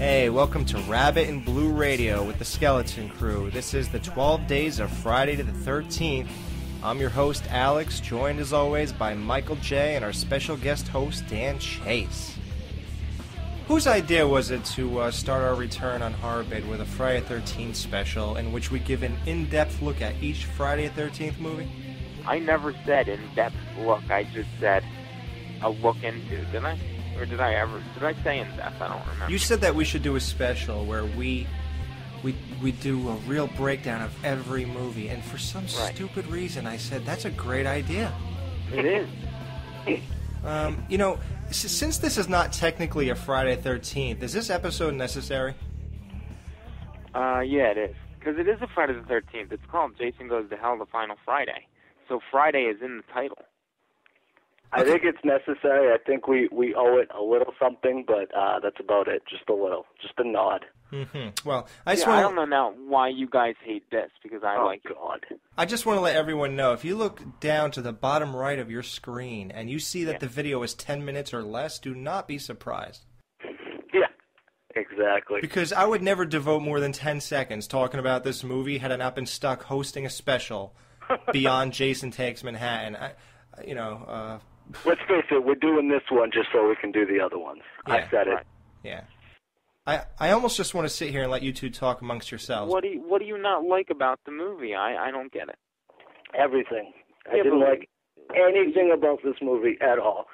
Hey, welcome to Rabbit and Blue Radio with the Skeleton Crew. This is the 12 days of Friday to the 13th. I'm your host, Alex, joined as always by Michael J. and our special guest host, Dan Chase. Whose idea was it to start our return on Horrorbid with a Friday the 13th special in which we give an in-depth look at each Friday the 13th movie? I never said in-depth look, I just said a look into, didn't I? Or did I say in-depth? I don't remember. You said that we should do a special where we do a real breakdown of every movie, and for some stupid reason I said, that's a great idea. It is. Since this is not technically a Friday the 13th, is this episode necessary? Yeah, it is. Because it is a Friday the 13th. It's called Jason Goes to Hell, the Final Friday. So Friday is in the title. I think it's necessary. I think we owe it a little something, but that's about it. Just a little. Just a nod. Mm-hmm. Well, I don't know now why you guys hate this, because I like it. God. I just want to let everyone know, if you look down to the bottom right of your screen and you see that the video is 10 minutes or less, do not be surprised. Yeah, exactly. Because I would never devote more than 10 seconds talking about this movie had I not been stuck hosting a special beyond Jason Takes Manhattan. Let's face it, we're doing this one just so we can do the other ones. Yeah, I said it. Right. Yeah. I almost just want to sit here and let you two talk amongst yourselves. What do you not like about the movie? I don't get it. Everything. I didn't like anything about this movie at all.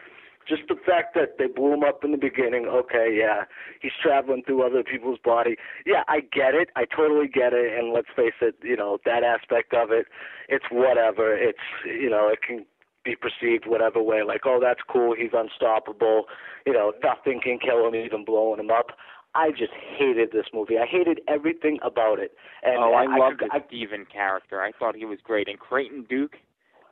Just the fact that they blew him up in the beginning. Okay, yeah, he's traveling through other people's body. Yeah, I get it. I totally get it. And let's face it, that aspect of it, it's whatever. It's, it can be perceived whatever way, like, oh, that's cool, he's unstoppable, nothing can kill him, even blowing him up. I just hated this movie. I hated everything about it. And I loved the Steven character. I thought he was great. And Creighton Duke,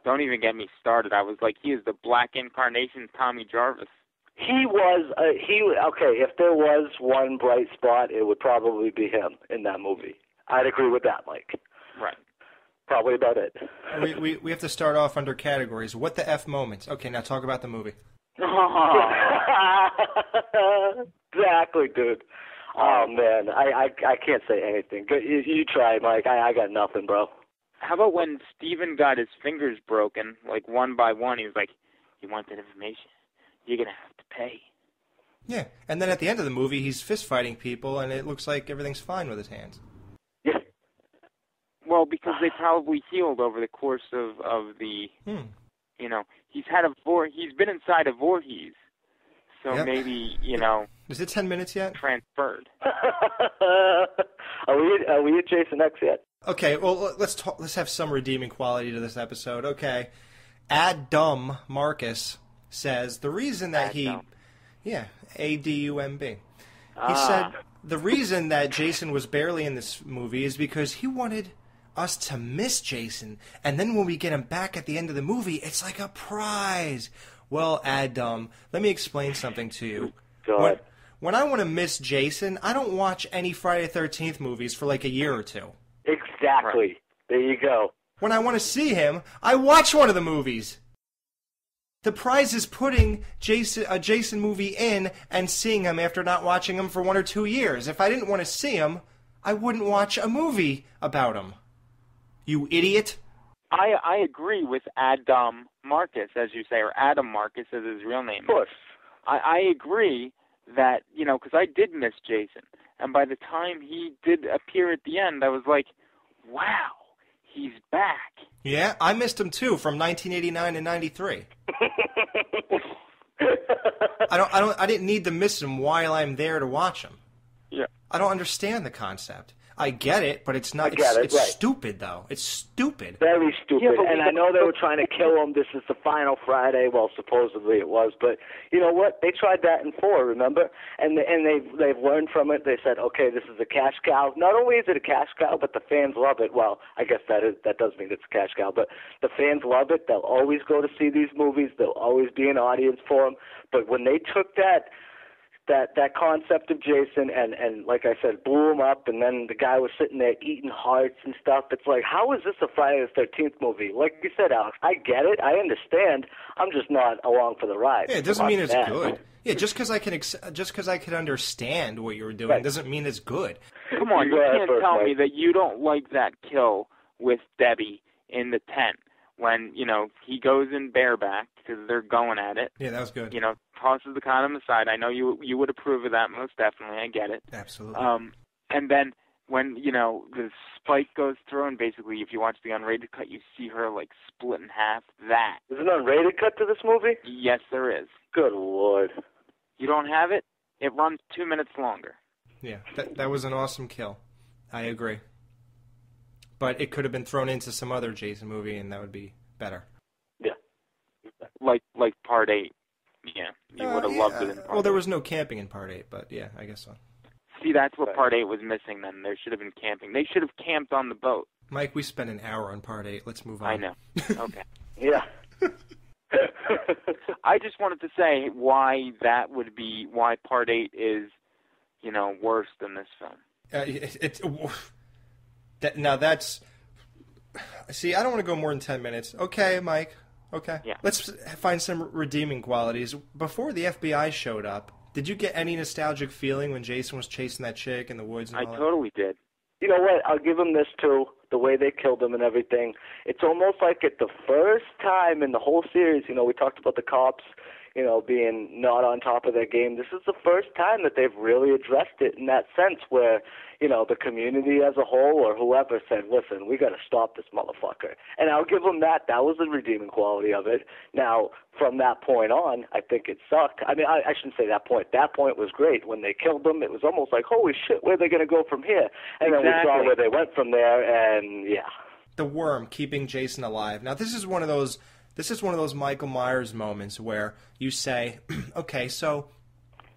don't even get me started. I was like, he is the black incarnation Tommy Jarvis. He was, if there was one bright spot, it would probably be him in that movie. I'd agree with that, Mike. Right. Probably about it. We have to start off under categories. What the F moments? Okay, now talk about the movie. Exactly, dude. Oh, man. I can't say anything. You try, Mike. I got nothing, bro. How about when Steven got his fingers broken, like one by one, he was like, you want that information? You're going to have to pay. Yeah, and then at the end of the movie, he's fist-fighting people, and it looks like everything's fine with his hands. Well, because they probably healed over the course of the, he's been inside a Voorhees, so maybe, Is it 10 minutes yet? Transferred. Are we at Jason X yet? Okay, well, let's have some redeeming quality to this episode. Okay, Adam Marcus says the reason that A-D-U-M-B. He said the reason that Jason was barely in this movie is because he wanted us to miss Jason, and then when we get him back at the end of the movie, it's like a prize. Well, Adam, let me explain something to you. God. When I want to miss Jason, I don't watch any Friday the 13th movies for like a year or two. Exactly. Right. There you go. When I want to see him, I watch one of the movies. The prize is putting a Jason movie in and seeing him after not watching him for 1 or 2 years. If I didn't want to see him, I wouldn't watch a movie about him. You idiot. I agree with Adam Marcus, as you say, or Adam Marcus as his real name. Of course. I agree that, because I did miss Jason. And by the time he did appear at the end, I was like, wow, he's back. Yeah, I missed him too from 1989 and 93. I didn't need to miss him while I'm there to watch him. Yeah. I don't understand the concept. I get it, but it's not. It's stupid, though. It's stupid. Very stupid. And I know they were trying to kill him. This is the final Friday. Well, supposedly it was, but you know what? They tried that in 4. Remember? And they've learned from it. They said, okay, this is a cash cow. Not only is it a cash cow, but the fans love it. Well, I guess that does mean it's a cash cow, but the fans love it. They'll always go to see these movies. There'll always be an audience for them. But when they took that that concept of Jason and like I said, blew him up, and then the guy was sitting there eating hearts and stuff. It's like, how is this a Friday the 13th movie? Like you said, Alex, I get it, I understand. I'm just not along for the ride. Yeah, it doesn't mean it's good. Yeah, just because I can understand what you were doing doesn't mean it's good. Come on, you can't tell me that you don't like that kill with Debbie in the tent when, he goes in bareback because they're going at it. Yeah, that was good. Tosses the condom aside. I know you would approve of that most definitely. I get it. Absolutely. And then when, the spike goes through and basically if you watch the unrated cut, you see her like split in half. That. There's an unrated cut to this movie? Yes, there is. Good Lord. You don't have it? It runs 2 minutes longer. Yeah, that was an awesome kill. I agree. But it could have been thrown into some other Jason movie, and that would be better. Yeah. Like Part 8. Yeah, you would have loved it in Part 8. Well, there was no camping in Part 8, but yeah, I guess so. See, that's what Part 8 was missing then. There should have been camping. They should have camped on the boat. Mike, we spent an hour on Part 8. Let's move on. I know. Okay. Yeah. I just wanted to say why Part 8 is, worse than this film. Now that's... See, I don't want to go more than 10 minutes. Okay, Mike. Okay. Yeah. Let's find some redeeming qualities. Before the FBI showed up, did you get any nostalgic feeling when Jason was chasing that chick in the woods and all that? I totally did. You know what? I'll give him this, too. The way they killed him and everything. It's almost like it's the first time in the whole series, we talked about the cops, being not on top of their game. This is the first time that they've really addressed it in that sense where, the community as a whole or whoever said, listen, we got to stop this motherfucker. And I'll give them that. That was the redeeming quality of it. Now, from that point on, I think it sucked. I mean, I shouldn't say that point. That point was great. When they killed them, it was almost like, holy shit, where are they going to go from here? And then we saw where they went from there, and yeah. The worm keeping Jason alive. Now, this is one of those Michael Myers moments where you say, okay, so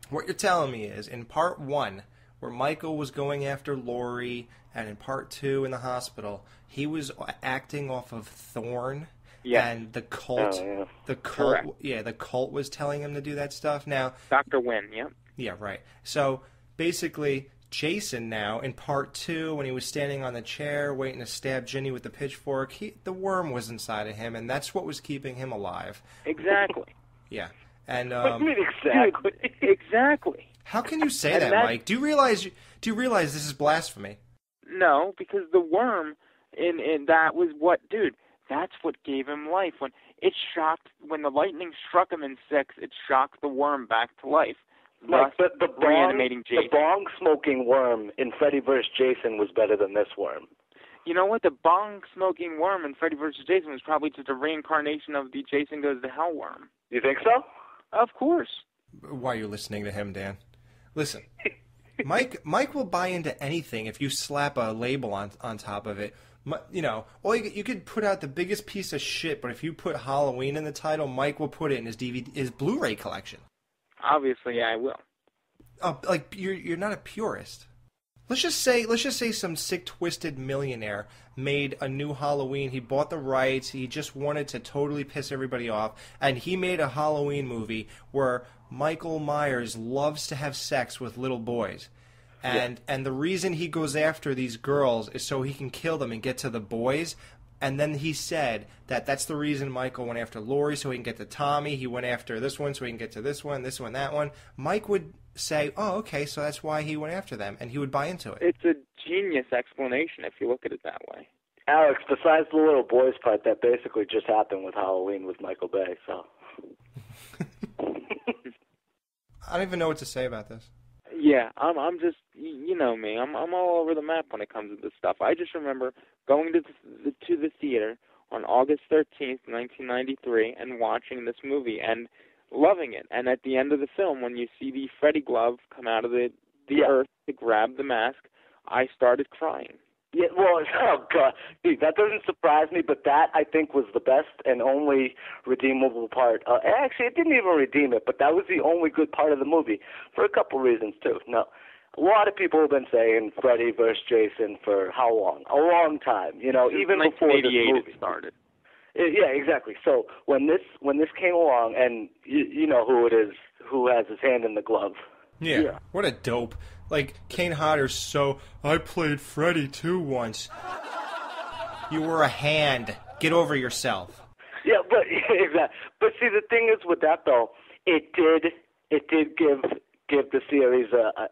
what you're telling me is in Part 1, where Michael was going after Laurie, and in Part 2 in the hospital, he was acting off of Thorn, and the cult, the cult was telling him to do that stuff. Now, Dr. Wynn, yeah, right. So basically, Jason now in Part 2, when he was standing on the chair waiting to stab Ginny with the pitchfork, the worm was inside of him, and that's what was keeping him alive. Exactly. Yeah, and exactly. Dude, exactly. How can you say that, Mike? Do you realize this is blasphemy? No, because the worm in that was what, dude. That's what gave him life. When the lightning struck him in 6, it shocked the worm back to life. Like the reanimating Jason. The bong smoking worm in Freddy vs. Jason was better than this worm. You know what? The bong smoking worm in Freddy vs. Jason was probably just a reincarnation of the Jason Goes to Hell worm. You think so? Of course. Why are you listening to him, Dan? Listen, Mike will buy into anything if you slap a label on top of it. You could put out the biggest piece of shit, but if you put Halloween in the title, Mike will put it in his Blu-ray collection. Obviously, yeah, I will. Like you're not a purist. Let's just say some sick, twisted millionaire made a new Halloween. He bought the rights. He just wanted to totally piss everybody off, and he made a Halloween movie where Michael Myers loves to have sex with little boys. And the reason he goes after these girls is so he can kill them and get to the boys. And then he said that's the reason Michael went after Laurie, so he can get to Tommy. He went after this one so he can get to this one, that one. Mike would say, oh, okay, so that's why he went after them, and he would buy into it. It's a genius explanation if you look at it that way. Alex, besides the little boys part, that basically just happened with Halloween with Michael Bay, so... I don't even know what to say about this. Yeah, I'm just, you know me, I'm all over the map when it comes to this stuff. I just remember going to the theater on August 13th, 1993, and watching this movie and loving it. And at the end of the film, when you see the Freddy glove come out of the earth to grab the mask, I started crying. Yeah, well, oh God, dude, that doesn't surprise me, but that I think was the best and only redeemable part. Actually, it didn't even redeem it, but that was the only good part of the movie for a couple reasons too. Now, a lot of people have been saying Freddy versus Jason for how long? A long time, you know, even before this movie started. Yeah, exactly. So when this came along, and you know who it is, who has his hand in the glove. Yeah. What a dope. Like, Kane Hodder's so, I played Freddy too once. You were a hand. Get over yourself. Yeah, but exactly. But see, the thing is with that though, it did give the series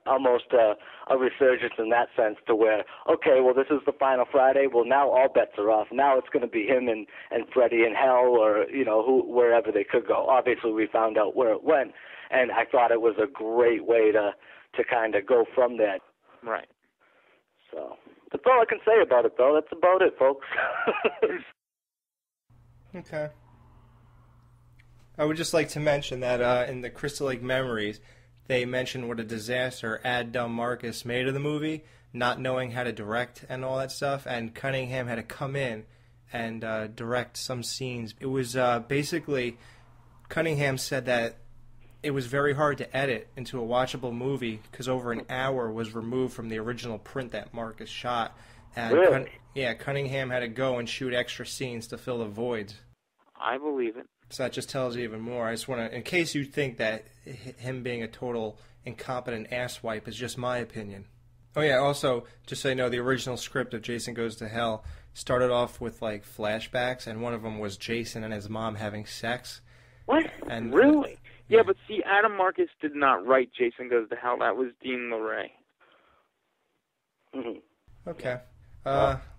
almost a resurgence in that sense, to where, okay, well, this is the final Friday. Well, now all bets are off. Now it's going to be him and Freddy in hell, or wherever they could go. Obviously, we found out where it went, and I thought it was a great way to kind of go from there. Right. So that's all I can say about it, though. That's about it, folks. Okay. I would just like to mention that in the Crystal Lake Memories, they mentioned what a disaster Ad Dumb Marcus made of the movie, not knowing how to direct and all that stuff, and Cunningham had to come in and direct some scenes. It was basically, Cunningham said that it was very hard to edit into a watchable movie because over an hour was removed from the original print that Marcus shot. And really? Cunningham had to go and shoot extra scenes to fill the voids. I believe it. So that just tells you even more. I just want to, in case you think that him being a total incompetent asswipe is just my opinion. Oh yeah, also, just so you know, the original script of Jason Goes to Hell started off with like flashbacks, and one of them was Jason and his mom having sex. What? And, really? Yeah, but see, Adam Marcus did not write Jason Goes to Hell. That was Dean LeRae. Mm-hmm. Okay.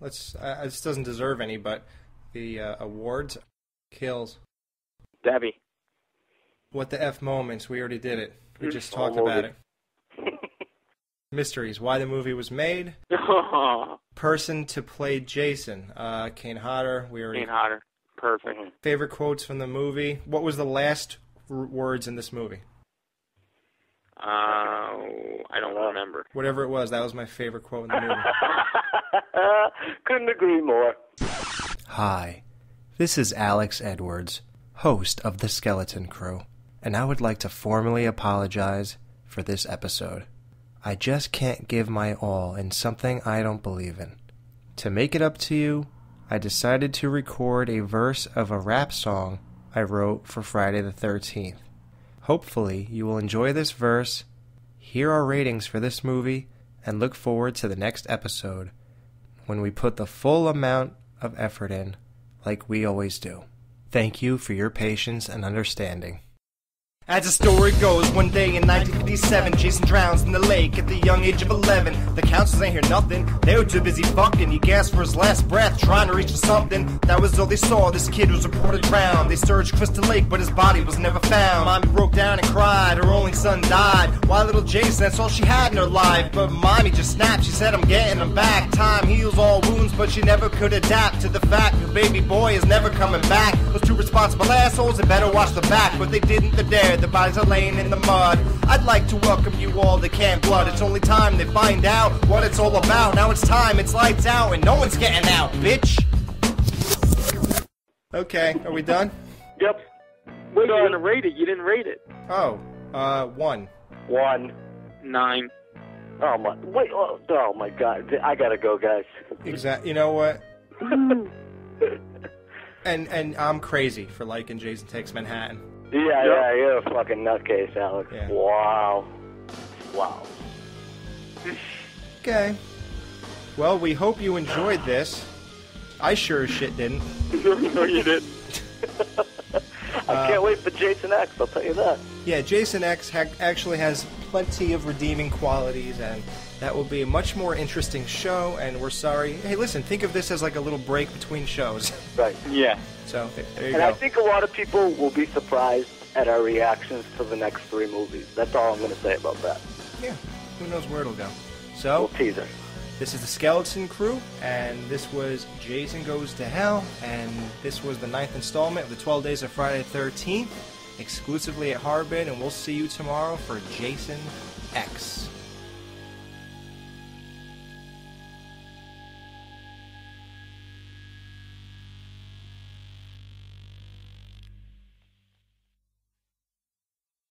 This doesn't deserve any, but the awards kills. Debbie. What the F moments? We already did it. We just talked about it. Mysteries. Why the movie was made. Person to play Jason. Kane Hodder. Kane Hodder. Perfect. Favorite quotes from the movie. What was the last words in this movie? I don't remember. Whatever it was, that was my favorite quote in the movie. Couldn't agree more. Hi, this is Alex Edwards, host of The Skeleton Crew, and I would like to formally apologize for this episode. I just can't give my all in something I don't believe in. To make it up to you, I decided to record a verse of a rap song I wrote for Friday the 13th. Hopefully, you will enjoy this verse, hear our ratings for this movie, and look forward to the next episode when we put the full amount of effort in, like we always do. Thank you for your patience and understanding. As the story goes, one day in 1957, Jason drowns in the lake at the young age of 11. The counselors ain't hear nothing, they were too busy fucking. He gasped for his last breath, trying to reach for something. That was all they saw, this kid was reported drowned. They searched Crystal Lake, but his body was never found. Mommy broke down and cried, her only son died. Why little Jason, that's all she had in her life. But Mommy just snapped, she said, I'm getting him back. Time heals all wounds, but she never could adapt to the fact her baby boy is never coming back. Those two responsible assholes had better watch the back, but they didn't, they dared. The bodies are laying in the mud. I'd like to welcome you all to Camp Blood. It's only time they find out what it's all about. Now it's time, it's lights out, and no one's getting out, bitch. Okay, are we done? Yep. Wait, you're gonna rate it? You didn't rate it. Oh, 1. 1. 9. Oh my! Wait! Oh my God! I gotta go, guys. Exactly. You know what? And I'm crazy for liking Jason Takes Manhattan. Yeah, you're a fucking nutcase, Alex. Yeah. Wow. Okay. Well, we hope you enjoyed this. I sure as shit didn't. No, you didn't. I can't wait for Jason X, I'll tell you that. Yeah, Jason X actually has plenty of redeeming qualities, and that will be a much more interesting show, and we're sorry. Hey, listen, think of this as like a little break between shows. Right. Yeah. So, there you go. And I think a lot of people will be surprised at our reactions to the next 3 movies. That's all I'm going to say about that. Yeah, who knows where it'll go. So, we'll teaser. This is the Skeleton Crew, and this was Jason Goes to Hell, and this was the 9th installment of the 12 Days of Friday the 13th, exclusively at Harbin, and we'll see you tomorrow for Jason X.